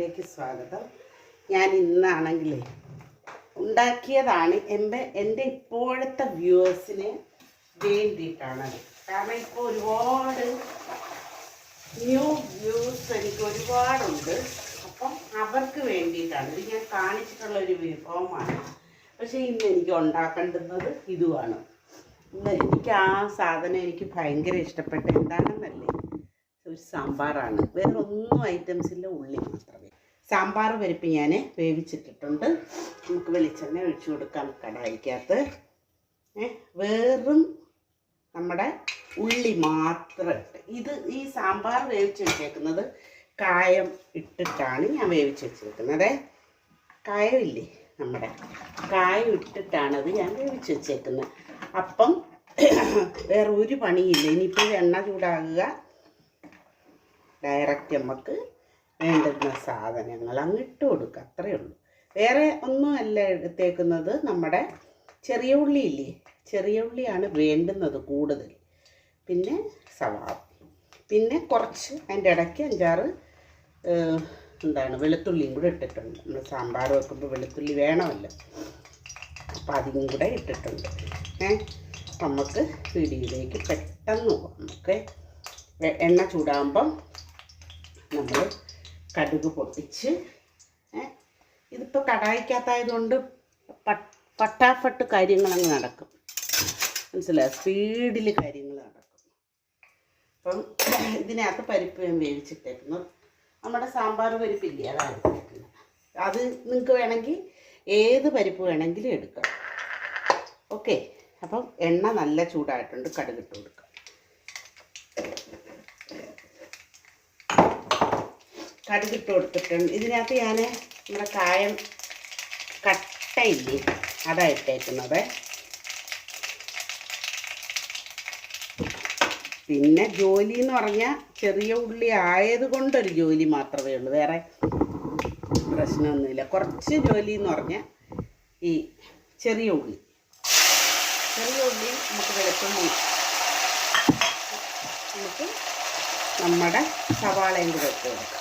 ചാനലിലേക്ക് സ്വാഗതം. ഞാൻ ഇന്നാണെങ്കിൽ ഉണ്ടാക്കിയതാണ് എൻ്റെ ഇപ്പോഴത്തെ വ്യൂവേഴ്സിന് വേണ്ടിയിട്ടാണത്. കാരണം ഇപ്പോൾ ഒരുപാട് ന്യൂ വ്യൂസ് എനിക്ക് ഒരുപാടുണ്ട്. അപ്പം അവർക്ക് വേണ്ടിയിട്ടാണ് ഇത് ഞാൻ കാണിച്ചിട്ടുള്ള ഒരു വിഭവമാണ്. പക്ഷേ ഇന്ന് എനിക്ക് ഉണ്ടാക്കേണ്ടുന്നത് ഇതുമാണ്. ഇന്ന് എനിക്ക് ആ സാധനം എനിക്ക് ഭയങ്കര ഇഷ്ടപ്പെട്ട എന്താണെന്നല്ലേ, ഒരു സാമ്പാറാണ്. വേറെ ഒന്നും ഐറ്റംസ് ഇല്ല, ഉള്ളി മാത്രമേ. സാമ്പാർ പരിപ്പ് ഞാൻ വേവിച്ചിട്ടിട്ടുണ്ട്. നമുക്ക് വെളിച്ചെണ്ണ ഒഴിച്ചു കൊടുക്കാം കടായിക്കകത്ത്. വെറും നമ്മുടെ ഉള്ളി മാത്രം ഇട്ട് ഈ സാമ്പാർ വേവിച്ച് വെച്ചേക്കുന്നത് കായം ഇട്ടിട്ടാണ് ഞാൻ വേവിച്ച് വെച്ചേക്കുന്നത്. കായമില്ലേ, നമ്മുടെ കായം ഇട്ടിട്ടാണത് ഞാൻ വേവിച്ച് വെച്ചേക്കുന്നത്. അപ്പം വേറെ ഒരു പണിയില്ല. ഇനിയിപ്പോൾ എണ്ണ ചൂടാകുക, ഡയറക്റ്റ് നമുക്ക് വേണ്ടുന്ന സാധനങ്ങൾ അങ്ങിട്ട് കൊടുക്കുക, അത്രയേ ഉള്ളൂ. വേറെ ഒന്നുമല്ല എടുത്തേക്കുന്നത്. നമ്മുടെ ചെറിയ ഉള്ളിയില്ലേ, ചെറിയ ഉള്ളിയാണ് വേണ്ടുന്നത് കൂടുതൽ. പിന്നെ സവാള, പിന്നെ കുറച്ച് അതിൻ്റെ ഇടയ്ക്ക് 5-6 വെളുത്തുള്ളിയും കൂടെ ഇട്ടിട്ടുണ്ട്. നമ്മൾ സാമ്പാർ വെക്കുമ്പോൾ വെളുത്തുള്ളി വേണമല്ലോ, അപ്പോൾ അതിനും കൂടെ ഇട്ടിട്ടുണ്ട്. നമുക്ക് വീഡിയോയിലേക്ക് പെട്ടെന്ന് പോകാം. നമുക്ക് എണ്ണ ചൂടാകുമ്പം നമ്മൾ കടുക് പൊട്ടിച്ച്, ഇതിപ്പോൾ കടായിക്കകത്തായതുകൊണ്ട് പട്ടാഫട്ട് കാര്യങ്ങളങ്ങ് നടക്കും, മനസ്സിലായി, സ്പീഡിൽ കാര്യങ്ങൾ നടക്കും. അപ്പം ഇതിനകത്ത് പരിപ്പ് ഞാൻ വേവിച്ചിട്ടേക്കുന്നത് നമ്മുടെ സാമ്പാർ പരിപ്പില്ലേ, അതാണ് എടുത്തേക്കുന്നത്. അത് നിങ്ങൾക്ക് വേണമെങ്കിൽ ഏത് പരിപ്പ് വേണമെങ്കിലും എടുക്കാം. ഓക്കെ, അപ്പം എണ്ണ നല്ല ചൂടായിട്ടുണ്ട്, കടുകിട്ട് കൊടുക്കുക. കടുകിട്ട് കൊടുത്തിട്ടുണ്ട്. ഇതിനകത്ത് ഞാൻ നമ്മുടെ കായം കട്ടയില്ലേ, അതാണ് ഇട്ടേക്കുന്നത്. പിന്നെ ജോലി എന്ന് പറഞ്ഞാൽ ചെറിയ ഉള്ളി ആയതുകൊണ്ടൊരു ജോലി മാത്രമേ ഉള്ളൂ, വേറെ പ്രശ്നമൊന്നുമില്ല. കുറച്ച് ജോലി എന്ന് പറഞ്ഞാൽ ഈ ചെറിയ ഉള്ളി നമുക്ക് വെളുത്തുള്ളി, നമുക്ക് നമ്മുടെ സവാളയും കൂടെ ഇട്ട് കൊടുക്കാം.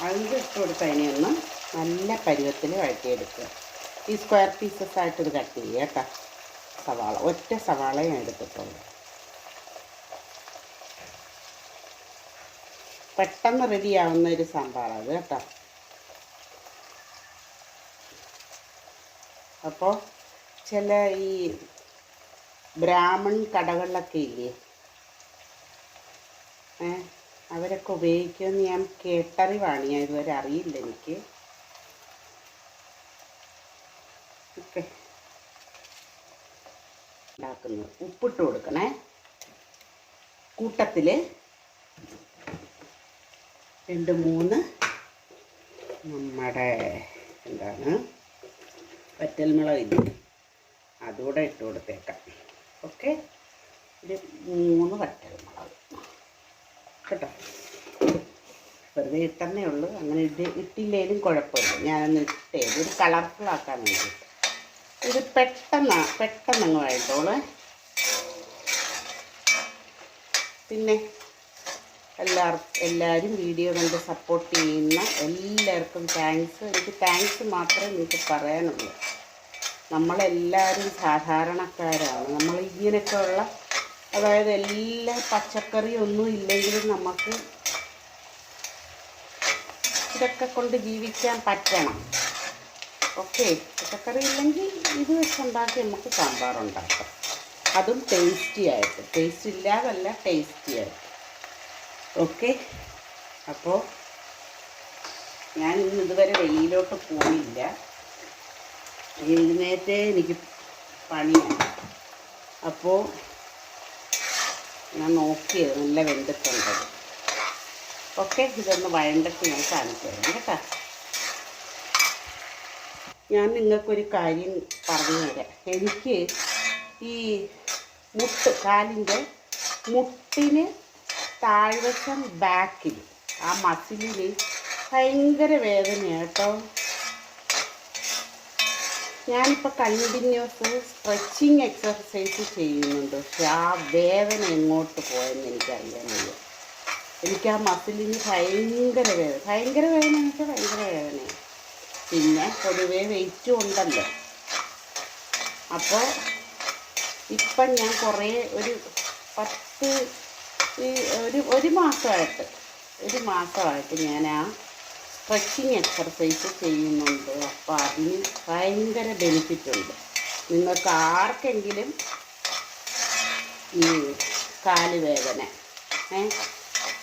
അതിൻ്റെ ഇട്ട് കൊടുത്ത് അതിനെയൊന്നും നല്ല പരുവത്തിൽ വഴറ്റിയെടുക്കുക. ഈ സ്ക്വയർ പീസസ് ആയിട്ട് ഇത് കട്ട് ചെയ്യുക കേട്ടോ. സവാള ഒറ്റ സവാള ഞാൻ എടുത്തിട്ടുള്ളൂ. പെട്ടെന്ന് റെഡിയാവുന്ന ഒരു സാമ്പാറാണ് കേട്ടോ. അപ്പോൾ ചില ഈ ബ്രാഹ്മൺ കടകളിലൊക്കെ ഇല്ലേ, അവരൊക്കെ ഉപയോഗിക്കുമെന്ന് ഞാൻ കേട്ടറിവാണ്, ഞാൻ ഇതുവരെ അറിയില്ല എനിക്ക്. ഓക്കെ, ഉണ്ടാക്കുന്നത് ഉപ്പിട്ട് കൊടുക്കണേ. കൂട്ടത്തിൽ 2-3 നമ്മുടെ വറ്റൽമുളകില്ലേ, അതുകൂടെ ഇട്ട് കൊടുത്തേക്കാം. ഓക്കെ, ഒരു 3 വറ്റൽമുളക് കേട്ടോ. വെറുതെ ഇട്ടന്നേ ഉള്ളൂ, അങ്ങനെ ഇട്ടില്ലേലും കുഴപ്പമില്ല. ഞാനൊന്ന് ഇട്ടേ ഒരു കളർഫുള്ളാക്കാൻ വേണ്ടിയിട്ട്. ഇത് പെട്ടെന്നങ്ങ് വഴറ്റോളൂ. പിന്നെ എല്ലാവരും വീഡിയോ കണ്ട് സപ്പോർട്ട് ചെയ്യുന്ന എല്ലാവർക്കും താങ്ക്സ്. എനിക്ക് താങ്ക്സ് മാത്രമേ എനിക്ക് പറയാനുള്ളൂ. നമ്മളെല്ലാവരും സാധാരണക്കാരാണ്. നമ്മൾ ഇങ്ങനെയൊക്കെയുള്ള, അതായത് എല്ലാ പച്ചക്കറിയൊന്നും ഇല്ലെങ്കിലും നമുക്ക് ഇതൊക്കെ കൊണ്ട് ജീവിക്കാൻ പറ്റണം. ഓക്കെ, പച്ചക്കറി ഇല്ലെങ്കിൽ ഇത് വെച്ചുണ്ടാക്കി നമുക്ക് സാമ്പാറുണ്ടാക്കാം. അതും ടേസ്റ്റി ആയിട്ട്, ടേസ്റ്റ് ഇല്ലാതല്ല, ടേസ്റ്റി ആയിട്ട്. ഓക്കെ, അപ്പോൾ ഞാൻ ഇന്ന് ഇതുവരെ വെളിയിലോട്ട് പോയില്ല. എഴുന്നേറ്റേ എനിക്ക് പണിയാണ്. അപ്പോൾ ഞാൻ നോക്കിയത് നല്ല വെന്തിട്ടുണ്ട്. ഓക്കെ, ഇതൊന്ന് വഴണ്ടിട്ട് ഞാൻ കാണിച്ചു തരാം കേട്ടോ. ഞാൻ നിങ്ങൾക്കൊരു കാര്യം പറഞ്ഞു തരാം. എനിക്ക് ഈ കാലിൻ്റെ മുട്ടിന് താഴ്വശം ബാക്കിൽ ആ മസിലിൽ ഭയങ്കര വേദനയാണ് കേട്ടോ. ഞാനിപ്പോൾ കണ്ടിന്യൂസ് സ്ട്രെച്ചിങ് എക്സർസൈസ് ചെയ്യുന്നുണ്ട്. പക്ഷെ ആ വേദന എങ്ങോട്ട് പോയെന്ന് എനിക്കറിയാൻ വയ്യ. എനിക്ക് ആ മസിലിന് ഭയങ്കര വേദന എന്ന് വെച്ചാൽ ഭയങ്കര വേദനയാണ്. പിന്നെ പൊതുവേ വെയിറ്റും ഉണ്ടല്ലോ. അപ്പോൾ ഇപ്പം ഞാൻ കുറേ ഒരു ഒരു മാസമായിട്ട് ഞാൻ ആ സ്ട്രെച്ചിങ് എക്സർസൈസ് ചെയ്യുന്നുണ്ട്. അപ്പോൾ അതിന് ഭയങ്കര ബെനിഫിറ്റുണ്ട്. നിങ്ങൾക്ക് ആർക്കെങ്കിലും ഈ കാല് വേദന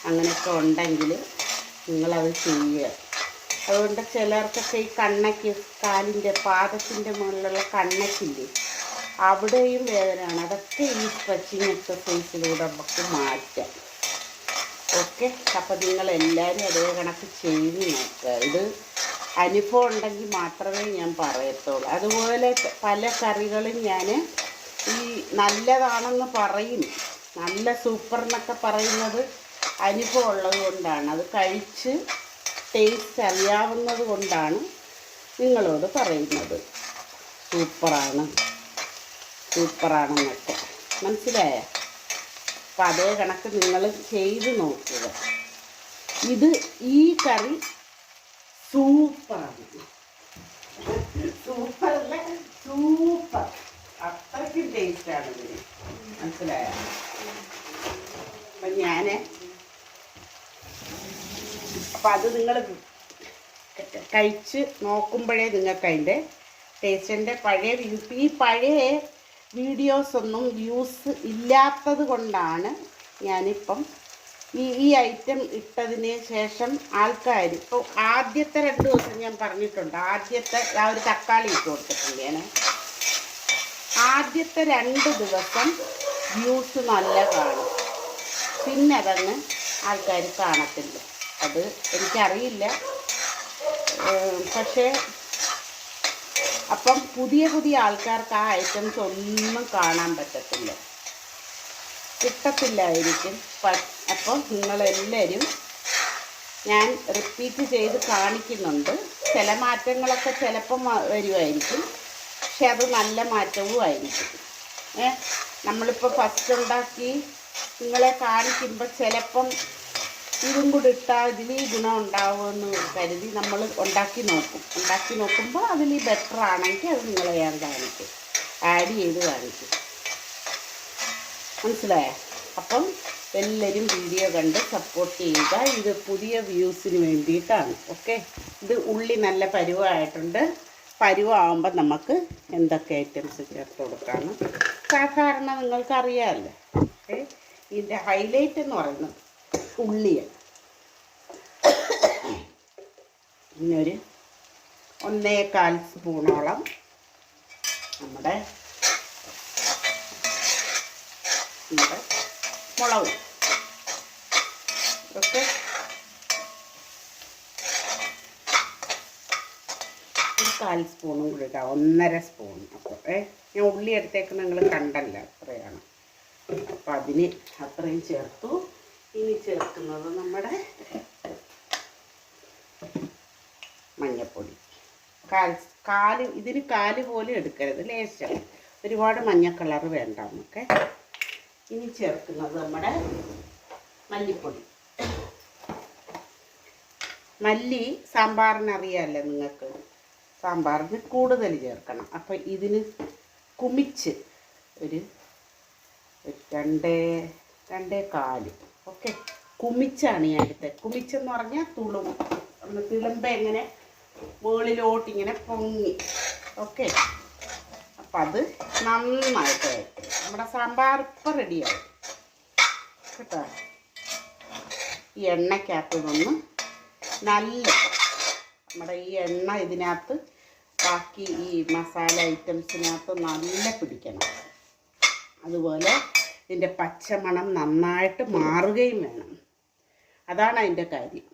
അങ്ങനെയൊക്കെ ഉണ്ടെങ്കിൽ നിങ്ങളത് ചെയ്യുക. അതുകൊണ്ട് ചിലർക്കൊക്കെ ഈ കണ്ണയ്ക്ക്, കാലിൻ്റെ പാദത്തിൻ്റെ മുകളിലുള്ള കണ്ണയ്ക്കില്ലേ, അവിടെയും വേദനയാണ്. അതൊക്കെ ഈ സ്ട്രെച്ചിങ് എക്സർസൈസിലൂടെ നമുക്ക് മാറ്റാം. ഓക്കെ, അപ്പോൾ നിങ്ങളെല്ലാവരും അതേ കണക്ക് ചെയ്ത് നോക്കുക. ഇത് അനുഭവം ഉണ്ടെങ്കിൽ മാത്രമേ ഞാൻ പറയത്തുള്ളൂ. അതുപോലെ പല കറികളും ഞാൻ ഈ നല്ലതാണെന്ന് പറയും, നല്ല സൂപ്പർ എന്നൊക്കെ പറയുന്നത് അനുഭവം ഉള്ളത് കൊണ്ടാണ്, അത് കഴിച്ച് ടേസ്റ്റ് അറിയാവുന്നത് കൊണ്ടാണ് നിങ്ങളോട് പറയുന്നത്. സൂപ്പറാണെന്നൊക്കെ മനസ്സിലായ? അപ്പം അതേ കണക്ക് നിങ്ങൾ ചെയ്ത് നോക്കുക. ഈ കറി സൂപ്പറാണ്. സൂപ്പർ അത്രയ്ക്കും ടേസ്റ്റാണ് ഇതിന്, മനസ്സിലായ? അപ്പം അത് നിങ്ങൾ കഴിച്ച് നോക്കുമ്പോഴേ നിങ്ങൾക്ക് അതിൻ്റെ ടേസ്റ്റിൻ്റെ ഈ പഴയ വീഡിയോസൊന്നും വ്യൂസ് ഇല്ലാത്തത് കൊണ്ടാണ് ഞാനിപ്പം ഈ ഐറ്റം ഇട്ടതിന് ശേഷം ആൾക്കാർ ഇപ്പോൾ ആദ്യത്തെ 2 ദിവസം ഞാൻ പറഞ്ഞിട്ടുണ്ട്, ആദ്യത്തെ ആ ഒരു തക്കാളി ഇട്ട് കൊടുത്തിട്ടുണ്ട് ഞാൻ. ആദ്യത്തെ 2 ദിവസം വ്യൂസ് നല്ല കാണും, പിന്നെ അതങ്ങ് ആൾക്കാർ കാണത്തില്ല. അത് എനിക്കറിയില്ല. പക്ഷേ അപ്പം പുതിയ ആൾക്കാർക്ക് ആ ഐറ്റംസ് ഒന്നും കാണാൻ പറ്റത്തില്ല, കിട്ടത്തില്ലായിരിക്കും. അപ്പം നിങ്ങളെല്ലാവരും ഞാൻ റിപ്പീറ്റ് ചെയ്ത് കാണിക്കുന്നുണ്ട്. ചില മാറ്റങ്ങളൊക്കെ ചിലപ്പം വരുമായിരിക്കും, പക്ഷെ അത് നല്ല മാറ്റവും ആയിരിക്കും. നമ്മളിപ്പോൾ ഫസ്റ്റ് ഉണ്ടാക്കി നിങ്ങളെ കാണിക്കുമ്പോൾ ചിലപ്പം ഇതും കൂടി ഇട്ടാൽ ഇതിൽ ഈ ഗുണം ഉണ്ടാവുമെന്ന് കരുതി നമ്മൾ ഉണ്ടാക്കി നോക്കുമ്പോൾ അതിൽ ബെറ്റർ ആണെങ്കിൽ അത് നിങ്ങളെ ഞാൻ കാണിക്കും, ആഡ് ചെയ്ത് കാണിക്കും. മനസ്സിലായോ? അപ്പം എല്ലാവരും വീഡിയോ കണ്ട് സപ്പോർട്ട് ചെയ്യുക. ഇത് പുതിയ വ്യൂസിന് വേണ്ടിയിട്ടാണ്. ഓക്കെ, ഇത് ഉള്ളി നല്ല പരുവമായിട്ടുണ്ട്. പരുവാകുമ്പോൾ നമുക്ക് എന്തൊക്കെ ഐറ്റംസ് ചേർത്ത് കൊടുക്കാമെന്ന് സാധാരണ നിങ്ങൾക്കറിയാമല്ലോ. ഇതിൻ്റെ ഹൈലൈറ്റ് എന്ന് പറയുന്നത് ഉള്ളിയാണ്. പിന്നെ 1.25 സ്പൂണോളം നമ്മുടെ മുളക്. ഓക്കെ, ഒരു 1/4 സ്പൂണും കൂടി ഇടാം, 1.5 സ്പൂൺ. അപ്പോൾ ഞാൻ ഉള്ളി എടുത്തേക്ക് നിങ്ങൾ കണ്ടല്ലോ, അത്രയാണ്. അപ്പം അതിന് അത്രയും ചേർത്തു. ഇനി ചേർക്കുന്നത് നമ്മുടെ മഞ്ഞൾപ്പൊടി. ഇതിന് കാല് പോലും എടുക്കരുത്, ലേശം, ഒരുപാട് മഞ്ഞ കളർ വേണ്ട നമുക്ക്. ഇനി ചേർക്കുന്നത് നമ്മുടെ മല്ലിപ്പൊടി. മല്ലി സാമ്പാറിനറിയാമല്ലോ നിങ്ങൾക്ക്, സാമ്പാറിന് കൂടുതൽ ചേർക്കണം. അപ്പം ഇതിന് കുമിച്ച് ഒരു 2.25. ഓക്കെ, കുമിച്ചാണ് ഞാൻ എടുത്തത്. കുമിച്ചെന്ന് പറഞ്ഞാൽ തിളുമ്പ ഇങ്ങനെ മുകളിലോട്ടിങ്ങനെ പൊങ്ങി. ഓക്കെ, അപ്പം അത് നന്നായിട്ട് നമ്മുടെ സാമ്പാർ ഇപ്പം റെഡിയാവും കേട്ടോ. ഈ എണ്ണയ്ക്കകത്ത് നിന്ന് നമ്മുടെ ഈ എണ്ണ ഇതിനകത്ത് ബാക്കി ഈ മസാല ഐറ്റംസിനകത്ത് നല്ല പിടിക്കണം. അതുപോലെ ഇതിൻ്റെ പച്ചമണം നന്നായിട്ട് മാറുകയും വേണം. അതാണ് അതിൻ്റെ കാര്യം.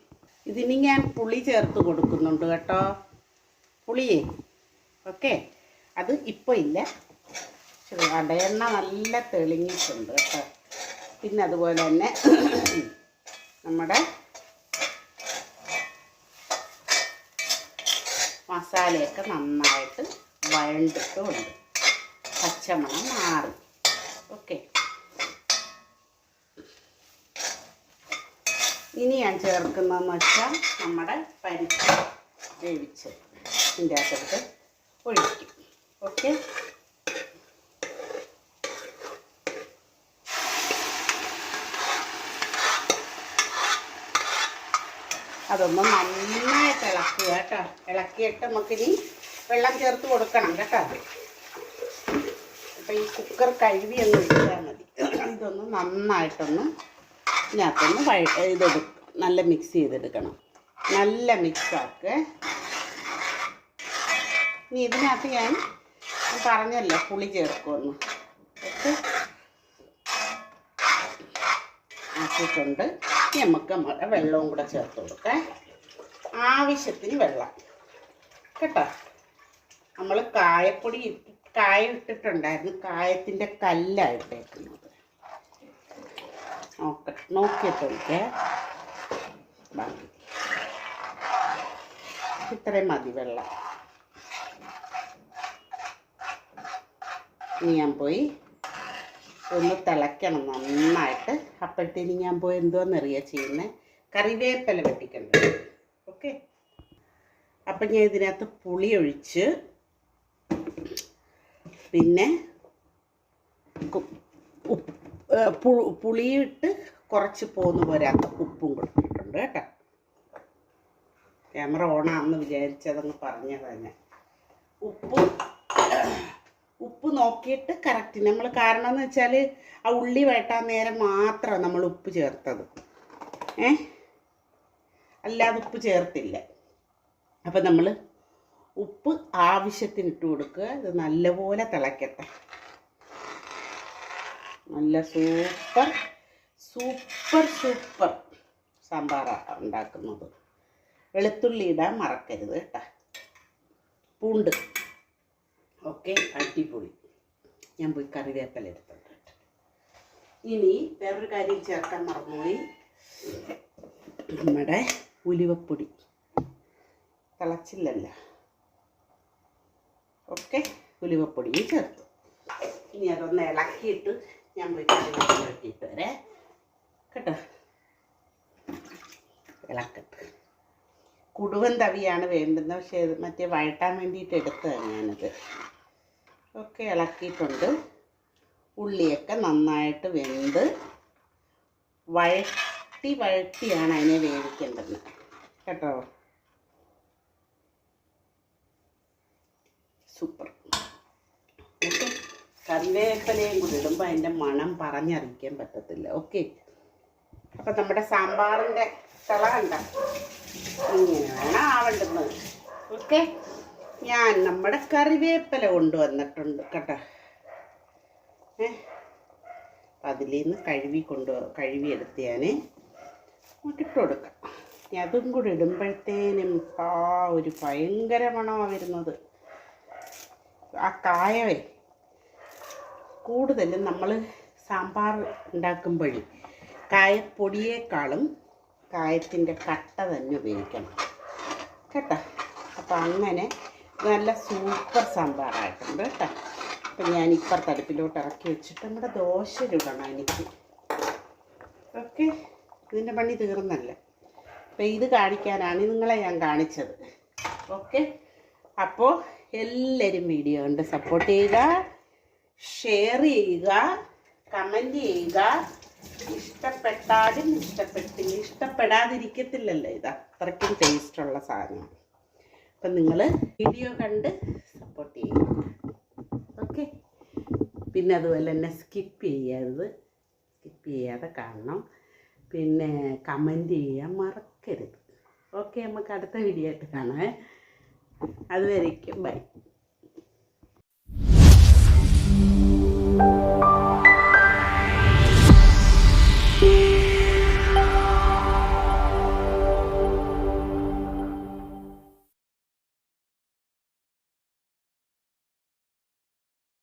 ഇതിന് ഞാൻ പുളി ചേർത്ത് കൊടുക്കുന്നുണ്ട് കേട്ടോ, പുളിയേ. ഓക്കെ, അത് ഇപ്പോൾ ഇല്ല, ചെറുതാണ്ട് എണ്ണ നല്ല തെളിഞ്ഞിട്ടുണ്ട് കേട്ടോ. പിന്നെ അതുപോലെ തന്നെ നമ്മുടെ മസാലയൊക്കെ നന്നായിട്ട് വഴണ്ടിട്ടുണ്ട്, പച്ചമണം മാറി. ഓക്കെ, ഇനി ഞാൻ ചേർക്കുന്നതെന്ന് വെച്ചാൽ നമ്മുടെ പരിപ്പ് വേവിച്ച് ഇതിൻ്റെ അകത്തോട്ട് ഒഴിക്കും. ഓക്കെ, അതൊന്ന് നന്നായിട്ട് ഇളക്കുക കേട്ടോ. ഇളക്കിയിട്ട് നമുക്കിനി വെള്ളം ചേർത്ത് കൊടുക്കണം കേട്ടോ. അപ്പം ഈ കുക്കർ കഴുകി ഒന്ന് വെച്ചാൽ മതി. ഇതൊന്ന് നന്നായിട്ടൊന്ന് ഇതിനകത്തൊന്ന് നല്ല മിക്സ് ചെയ്തെടുക്കണം. നല്ല മിക്സാക്കുക. ഇനി ഇതിനകത്ത് ഞാൻ പറഞ്ഞല്ലോ പുളി ചേർക്കുമെന്ന്. ഓക്കെ, ആക്കിയിട്ടുണ്ട്. നമുക്ക് നമ്മുടെ വെള്ളവും കൂടെ ചേർത്ത് കൊടുക്കാം. ആവശ്യത്തിന് വെള്ളം കേട്ടോ. നമ്മൾ കായം ഇട്ടിട്ടുണ്ടായിരുന്നു. കായത്തിൻ്റെ കല്ലായിട്ടേക്കുന്നത് നോക്കിയിട്ടൊക്കെ ബാക്കി ഇത്രയും മതി വെള്ളം. ഇനി ഞാൻ പോയി ഒന്ന് തിളയ്ക്കണം നന്നായിട്ട്. അപ്പോഴത്തേന് ഞാൻ പോയി എന്തോന്നറിയാ ചെയ്യുന്നത്, കറിവേപ്പില വെട്ടിക്കണ്ട. ഓക്കെ, അപ്പം ഞാൻ ഇതിനകത്ത് പുളി ഒഴിച്ച് പിന്നെ പുളിയിട്ട് കുറച്ച് പോന്ന് പോരാത്ത ഉപ്പും കൊടുത്തിട്ടുണ്ട് കേട്ടോ. ക്യാമറ ഓണാണെന്ന് വിചാരിച്ചതങ്ങ് പറഞ്ഞത് തന്നെ. ഉപ്പ് നോക്കിയിട്ട് കറക്റ്റ് നമ്മൾ, കാരണം എന്ന് വെച്ചാൽ ആ ഉള്ളി വഴട്ടാൻ നേരം മാത്രമാണ് നമ്മൾ ഉപ്പ് ചേർത്തത്. അല്ലാതെ ഉപ്പ് ചേർത്തില്ല. അപ്പം നമ്മൾ ഉപ്പ് ആവശ്യത്തിന് ഇട്ട് കൊടുക്കുക. ഇത് നല്ലപോലെ തിളയ്ക്കട്ടെ. നല്ല സൂപ്പർ സൂപ്പർ സൂപ്പർ സാമ്പാറാണ് ഉണ്ടാക്കുന്നത്. വെളുത്തുള്ളി ഇടാൻ മറക്കരുത് കേട്ടോ. പൂണ്ട്. ഓക്കെ, അടിപൊളി. ഞാൻ പോയി കറിവേപ്പില എടുത്തിട്ടുണ്ട്. ഇനി വേറൊരു കാര്യം ചേർക്കാൻ മറന്നുപോയി. നമ്മുടെ ഉലുവപ്പൊടി തിളച്ചില്ലല്ലോ. ഓക്കെ, ഉലുവപ്പൊടിയും ചേർത്തു. ഇനി അതൊന്ന് ഇളക്കിയിട്ട് ഞാൻ പോയി കറിവേപ്പില ഇട്ടിട്ട് വരെ കേട്ടോ. ഇളക്കട്ട്. കുടുവൻ തവിയാണ് വേണ്ടുന്നത്. പക്ഷേ മറ്റേ വഴട്ടാൻ വേണ്ടിയിട്ട് എടുത്തതാണ് ഞാനത്. ഓക്കെ, ഇളക്കിയിട്ടുണ്ട്. ഉള്ളിയൊക്കെ നന്നായിട്ട് വെന്ത് വഴട്ടിയാണ് അതിനെ വേവിക്കേണ്ടത് കേട്ടോ. സൂപ്പർ. ഓക്കെ, കറിവേപ്പിലയും കൂടി ഇടുമ്പോൾ അതിൻ്റെ മണം പറഞ്ഞറിയിക്കാൻ പറ്റത്തില്ല. ഓക്കെ, അപ്പം നമ്മുടെ സാമ്പാറിൻ്റെ തിള കണ്ട ഇങ്ങനെ വേണം ആവേണ്ടുന്നത്. ഓക്കെ, ഞാൻ നമ്മുടെ കറിവേപ്പില കൊണ്ടുവന്നിട്ടുണ്ട് കേട്ടോ. അതിൽ നിന്ന് കഴുകിയെടുത്ത് ഞാൻ നമുക്കിട്ട് കൊടുക്കാം. അതും കൂടി ഇടുമ്പോഴത്തേനും ഒരു ഭയങ്കര മണമാണ് വരുന്നത്. ആ കായവേ കൂടുതലും നമ്മൾ സാമ്പാർ ഉണ്ടാക്കുമ്പോഴും കായപ്പൊടിയേക്കാളും കായത്തിൻ്റെ കട്ട തന്നെ ഉപയോഗിക്കണം കേട്ടോ. അപ്പം അങ്ങനെ നല്ല സൂപ്പർ സാമ്പാറായിട്ടുണ്ട് കേട്ടോ. അപ്പം ഞാൻ ഇപ്പുറത്തെ അടുപ്പിലോട്ട് ഇറക്കി വെച്ചിട്ട് നമ്മുടെ ദോശ ചുടണം എനിക്ക്. ഓക്കെ, ഇതിൻ്റെ പണി തീർന്നല്ല. അപ്പം ഇത് കാണിക്കാനാണ് നിങ്ങളെ ഞാൻ കാണിച്ചത്. ഓക്കെ, അപ്പോൾ എല്ലാവരും വീഡിയോ കണ്ട് സപ്പോർട്ട് ചെയ്യുക, ഷെയർ ചെയ്യുക, കമൻറ്റ് ചെയ്യുക. ഇഷ്ടപ്പെട്ടാലും ഇഷ്ടപ്പെടാതിരിക്കത്തില്ലല്ലോ. ഇത് അത്രയ്ക്കും ടേസ്റ്റുള്ള സാധനമാണ്. അപ്പം നിങ്ങൾ വീഡിയോ കണ്ട് സപ്പോർട്ട് ചെയ്യുക. ഓക്കെ, പിന്നെ അതുപോലെ തന്നെ സ്കിപ്പ് ചെയ്യാതെ കാണണം. പിന്നെ കമൻറ്റ് ചെയ്യാൻ മറക്കരുത്. ഓക്കെ, നമുക്ക് അടുത്ത വീഡിയോ ആയിട്ട് കാണാം. അതുവരേക്കും ബൈ.